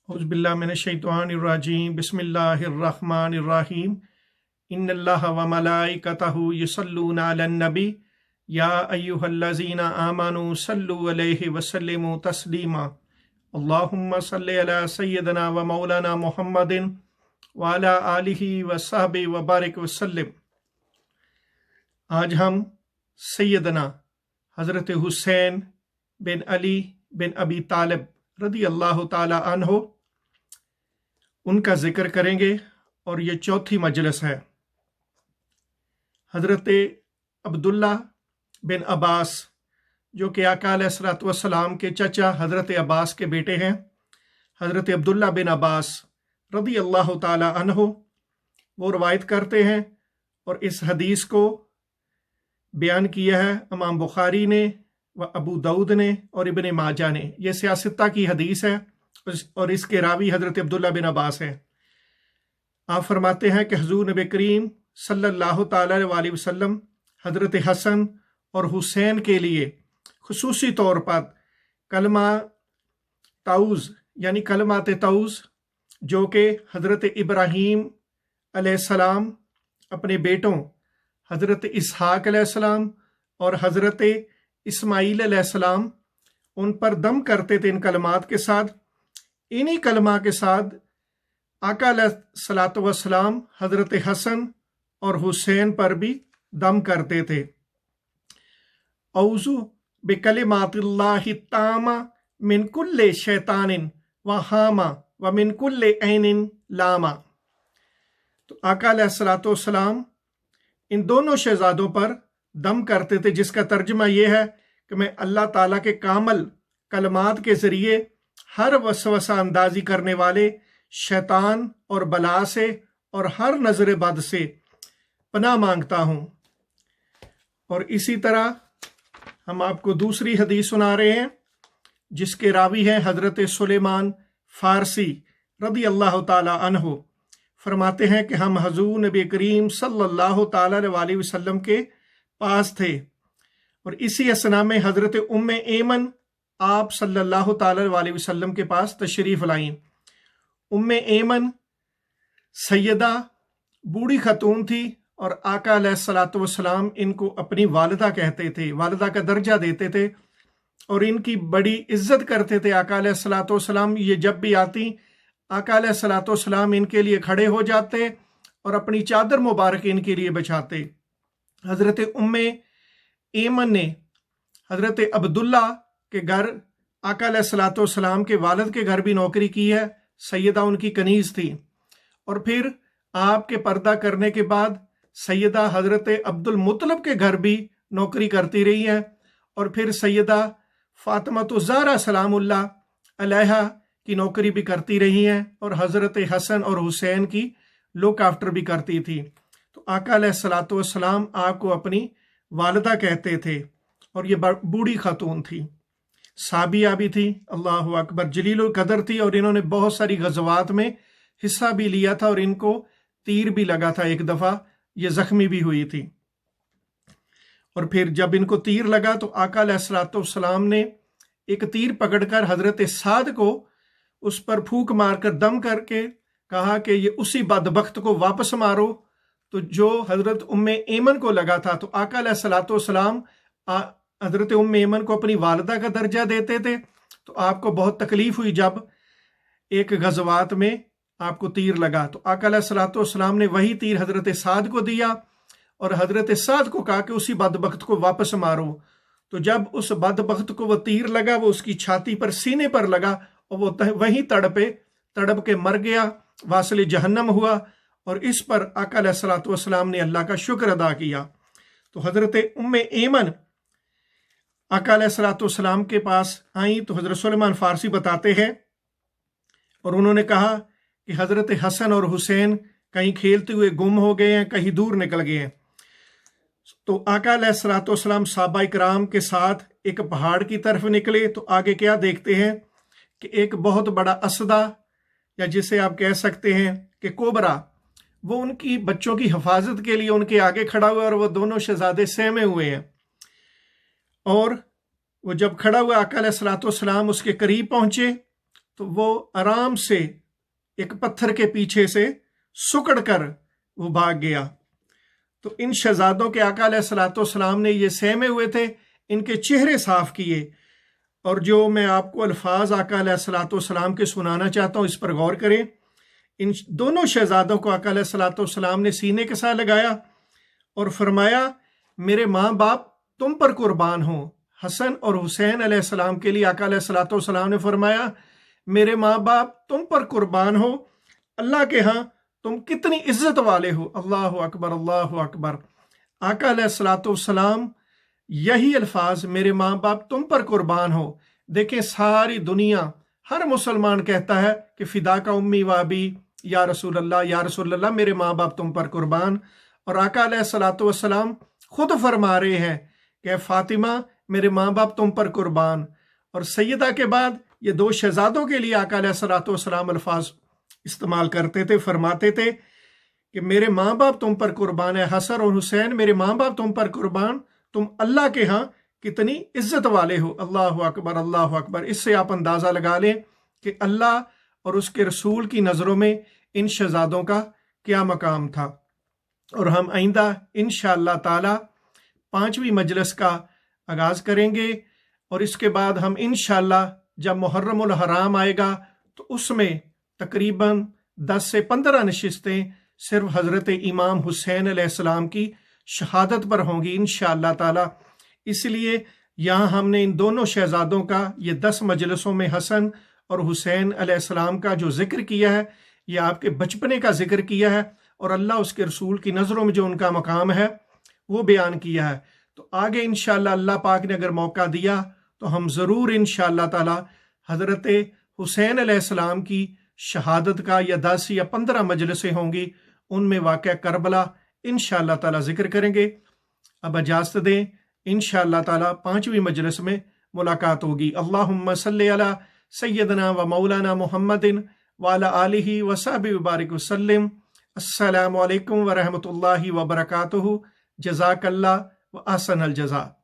औज़ुबिल्लाहि बिस्मिल्लाहिर्रहमानिर्रहीम इन्नल्लाह व मलाइकतहु युसल्लूना अलन नबी या अय्युहल्लज़ीना आमनू सल्लु अलैहि व सल्लिमू तस्लीमा अल्लाहुम्मा सल्लि अला सय्यिदना व मौलाना मुहम्मदिन व अला आलिहि व सहबी व बारिक व सल्लिम। आज हम सैयदना हज़रत हुसैन बिन अली बिन अबी तालिब रदी अल्लाह ताला अन्हो उनका जिक्र करेंगे और ये चौथी मजलिस है। हज़रत अब्दुल्ला बिन अब्बास जो कि आका अलैहिस्सलातु वस्सलाम के चचा हज़रत अब्बास के बेटे हैं, हज़रत अब्दुल्ला बिन अब्बास रदी अल्लाह ताला अन्हो वो रवायत करते हैं और इस हदीस को बयान किया है इमाम बुखारी ने व अबू दाऊद ने और इब्न माजा ने। यह सियासत्ता की हदीस है और इसके रावी हज़रत अब्दुल्ला बिन अब्बास हैं। आप फरमाते हैं कि हुज़ूर नबी करीम सल्लल्लाहु ताला अलैहि वसल्लम हज़रत हसन और हुसैन के लिए खुसूसी तौर पर कलमा ताऊज़ यानी कलमात ताऊज़ जो कि हज़रत इब्राहीम अलैहिस्सलाम अपने बेटों हज़रत इसहाक अलैहिस्सलाम और हज़रत इस्माईल अलैहिस्सलाम उन पर दम करते थे। इन कलमात के साथ, इन्हीं कलमा के साथ आका अलैहिस्सलातु वस्सलाम हज़रत हसन और हुसैन पर भी दम करते थे। औज़ु बिकलिमातिल्लाहि तामा मिन कुल्ले शैतानिन व हामा व मिन कुल्ले ऐनिन लामा। तो आका अलैहिस्सलातु वस्सलाम इन दोनों शहजादों पर दम करते थे, जिसका तर्जुमा यह है कि मैं अल्लाह ताला के कामल कलमात के ज़रिए हर वसवसा अंदाजी करने वाले शैतान और बला से और हर नज़र बद से पनाह मांगता हूँ। और इसी तरह हम आपको दूसरी हदीस सुना रहे हैं जिसके रावी हैं हज़रत सुलेमान फ़ारसी रदी अल्लाह ताला अन्हो। फरमाते हैं कि हम हुज़ूर नबी करीम सल्लल्लाहु ताला अलैहि वसल्लम के पास थे और इसी असना में हज़रत उम्मे ऐमन आप सल्लल्लाहु ताला अलैहि वसल्लम के पास तशरीफ़ लाईं। उम्मे ऐमन सैयदा बूढ़ी खतून थी और आका अलैहिस्सलातु वस्सलाम इनको अपनी वालिदा कहते थे, वालिदा का दर्जा देते थे और इनकी बड़ी इज्जत करते थे। आका अलैहिस्सलातु वस्सलाम ये जब भी आती, आका अलैहिस्सलातु वस्सलाम इनके लिए खड़े हो जाते और अपनी चादर मुबारक इनके लिए बिछाते। हज़रत उम्मे ऐमन ने हज़रत अब्दुल्ला के घर आका अलैहिस्सलातु वस्सलाम के वालिद के घर भी नौकरी की है, सैयदा उनकी कनीज़ थी। और फिर आपके पर्दा करने के बाद सैयदा हज़रत अब्दुल मुत्तलब के घर भी नौकरी करती रही हैं और फिर सैयदा फ़ातिमा ज़हरा सलामुल्लाह अलैहा की नौकरी भी करती रही हैं और हज़रत हसन और हुसैन की लुक आफ्टर भी करती थी। तो आका अलैहिस्सलातु वस्सलाम आपको अपनी वालिदा कहते थे और ये बूढ़ी खातून थी, साबिया भी थी, अल्लाहु अकबर, जलीलुल कदर थी और इन्होंने बहुत सारी गज़वात में हिस्सा भी लिया था और इनको तीर भी लगा था, एक दफ़ा ये ज़ख्मी भी हुई थी। और फिर जब इनको तीर लगा तो आका अलैहिस्सलातु वस्सलाम ने एक तीर पकड़कर हज़रत साद को उस पर फूंक मारकर दम करके कहा कि ये उसी बदबख्त को वापस मारो। तो जो हज़रत उम्मे ऐमन को लगा था, तो आका अलैहिस्सलातु वस्सलाम हज़रत उम्मे ऐमन को अपनी वालिदा का दर्जा देते थे। तो आपको बहुत तकलीफ़ हुई जब एक गज़वात में आपको तीर लगा, तो आका अलैहिस्सलातु वस्सलाम ने वही तीर हज़रत साद को दिया और हज़रत साद को कहा कि उसी बदबख्त को वापस मारो। तो जब उस बदबख्त को वो तीर लगा, वो उसकी छाती पर, सीने पर लगा और वो वहीं तड़प के मर गया, वासिल जहन्नम हुआ। और इस पर आका अलैहिस्सलातु वस्सलाम ने अल्लाह का शुक्र अदा किया। तो हज़रत उम्मे ऐमन आका अलैहिस्सलातु वस्सलाम के पास आई तो हज़रत सुलेमान फ़ारसी बताते हैं और उन्होंने कहा कि हज़रत हसन और हुसैन कहीं खेलते हुए गुम हो गए हैं, कहीं दूर निकल गए हैं। तो आका अलैहिस्सलातु वस्सलाम सहाबा इकराम के साथ एक पहाड़ की तरफ निकले तो आगे क्या देखते हैं कि एक बहुत बड़ा असदा या जिसे आप कह सकते हैं कि कोबरा, वो उनकी बच्चों की हिफाजत के लिए उनके आगे खड़ा हुआ और वो दोनों शहजादे सहमे हुए हैं। और वो जब खड़ा हुआ आका अलैहिस्सलातु वस्सलाम उसके करीब पहुंचे تو وہ آرام سے ایک پتھر کے پیچھے سے سکڑ کر وہ بھاگ گیا۔ تو ان شہزادوں کے آقا علیہ الصلوۃ والسلام نے یہ سہمے ہوئے تھے، ان کے چہرے صاف کیے، اور جو میں آپ کو الفاظ آقا علیہ الصلوۃ والسلام کے سنانا چاہتا ہوں، اس پر غور کریں۔ ان دونوں شہزادوں کو آقا علیہ الصلوۃ والسلام نے سینے کے ساتھ لگایا اور فرمایا میرے ماں باپ تم پر قربان ہوں۔ حسن اور حسین علیہ السلام کے لیے آقا علیہ الصلوۃ والسلام نے فرمایا میرے ماں باپ تم پر قربان ہو، اللہ کے ہاں تم کتنی عزت والے ہو۔ اللہ اکبر، اللہ اکبر۔ آقا علیہ الصلوۃ والسلام یہی الفاظ میرے ماں باپ تم پر قربان ہو، دیکھیں ساری دنیا، ہر مسلمان کہتا ہے کہ فدا کا امی و ابی، یا رسول اللہ، یا رسول اللہ، میرے ماں باپ تم پر قربان۔ اور آقا علیہ الصلوۃ والسلام خود فرما رہے ہیں کہ فاطمہ میرے ماں باپ تم پر قربان۔ اور سیدہ کے بعد یہ دو شہزادوں کے لیے آقا علیہ الصلوۃ والسلام الفاظ استعمال کرتے تھے، فرماتے تھے کہ میرے ماں باپ تم پر قربان ہے، حسن اور حسین میرے ماں باپ تم پر قربان، تم اللہ کے ہاں کتنی عزت والے ہو۔ اللہ اکبر، اللہ اکبر۔ اس سے آپ اندازہ لگا لیں کہ اللہ اور اس کے رسول کی نظروں میں ان شہزادوں کا کیا مقام تھا۔ اور ہم آئندہ انشاءاللہ تعالی 5ویں مجلس کا آغاز کریں گے، اور اس کے بعد ہم انشاءاللہ جب محرم الحرام آئے گا تو اس میں تقریباً 10 سے 15 نشستیں صرف حضرت امام حسین علیہ السلام کی شہادت پر ہوں گی انشاءاللہ تعالی۔ اس لیے یہاں ہم نے ان دونوں شہزادوں کا یہ 10 مجلسوں میں حسن اور حسین علیہ السلام کا جو ذکر کیا ہے، یہ آپ کے بچپنے کا ذکر کیا ہے، اور اللہ اس کے رسول کی نظروں میں جو ان کا مقام ہے وہ بیان کیا ہے۔ تو آگے انشاءاللہ اللہ پاک نے اگر موقع دیا تو ہم ضرور انشاءاللہ تعالی حضرت حسین علیہ السلام کی شہادت کا یا 10 یا 15 مجلسیں ہوں گی، ان میں واقعہ کربلا انشاءاللہ تعالی ذکر کریں گے۔ اب اجازت دیں، انشاءاللہ تعالی 5ویں مجلس میں ملاقات ہوگی۔ اللہم صلی علی سیدنا و مولانا محمد وعلی آلہ وصحبہ وبارک وسلم۔ السلام علیکم ورحمۃ اللہ وبرکاتہ۔ جزاک اللہ و احسن الجزاء۔